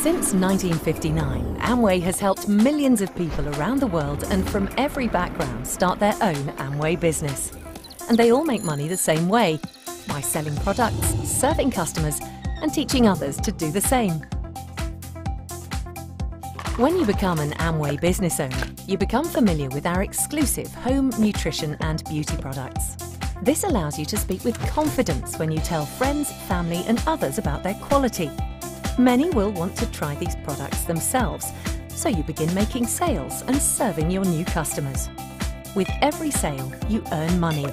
Since 1959, Amway has helped millions of people around the world and from every background start their own Amway business. And they all make money the same way, by selling products, serving customers, and teaching others to do the same. When you become an Amway business owner, you become familiar with our exclusive home, nutrition and beauty products. This allows you to speak with confidence when you tell friends, family and others about their quality. Many will want to try these products themselves, so you begin making sales and serving your new customers. With every sale, you earn money.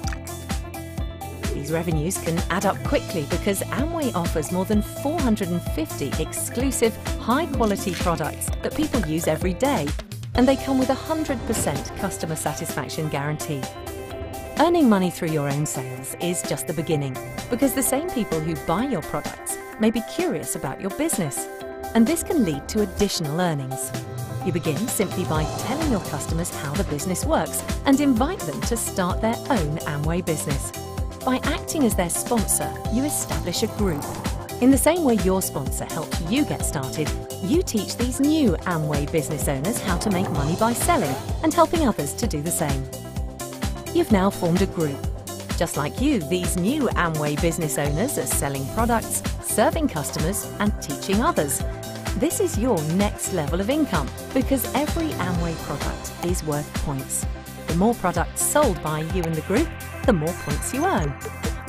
These revenues can add up quickly because Amway offers more than 450 exclusive, high-quality products that people use every day, and they come with a 100% customer satisfaction guarantee. Earning money through your own sales is just the beginning, because the same people who buy your products may be curious about your business, and this can lead to additional earnings. You begin simply by telling your customers how the business works and invite them to start their own Amway business. By acting as their sponsor, you establish a group. In the same way your sponsor helped you get started, you teach these new Amway business owners how to make money by selling and helping others to do the same. You've now formed a group. Just like you, these new Amway business owners are selling products, serving customers and teaching others. This is your next level of income because every Amway product is worth points. The more products sold by you and the group, the more points you earn.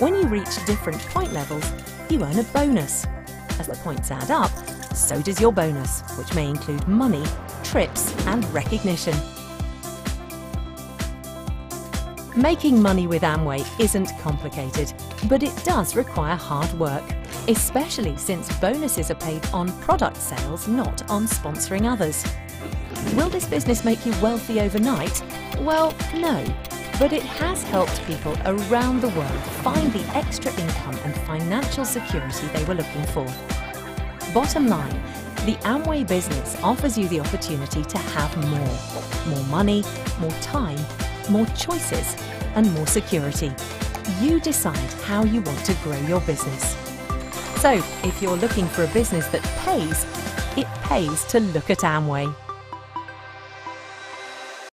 When you reach different point levels, you earn a bonus. As the points add up, so does your bonus, which may include money, trips and recognition. Making money with Amway isn't complicated, but it does require hard work, especially since bonuses are paid on product sales, not on sponsoring others. Will this business make you wealthy overnight? Well, no, but it has helped people around the world find the extra income and financial security they were looking for. Bottom line, the Amway business offers you the opportunity to have more money, more time, more choices and more security. You decide how you want to grow your business. So, if you're looking for a business that pays, it pays to look at Amway.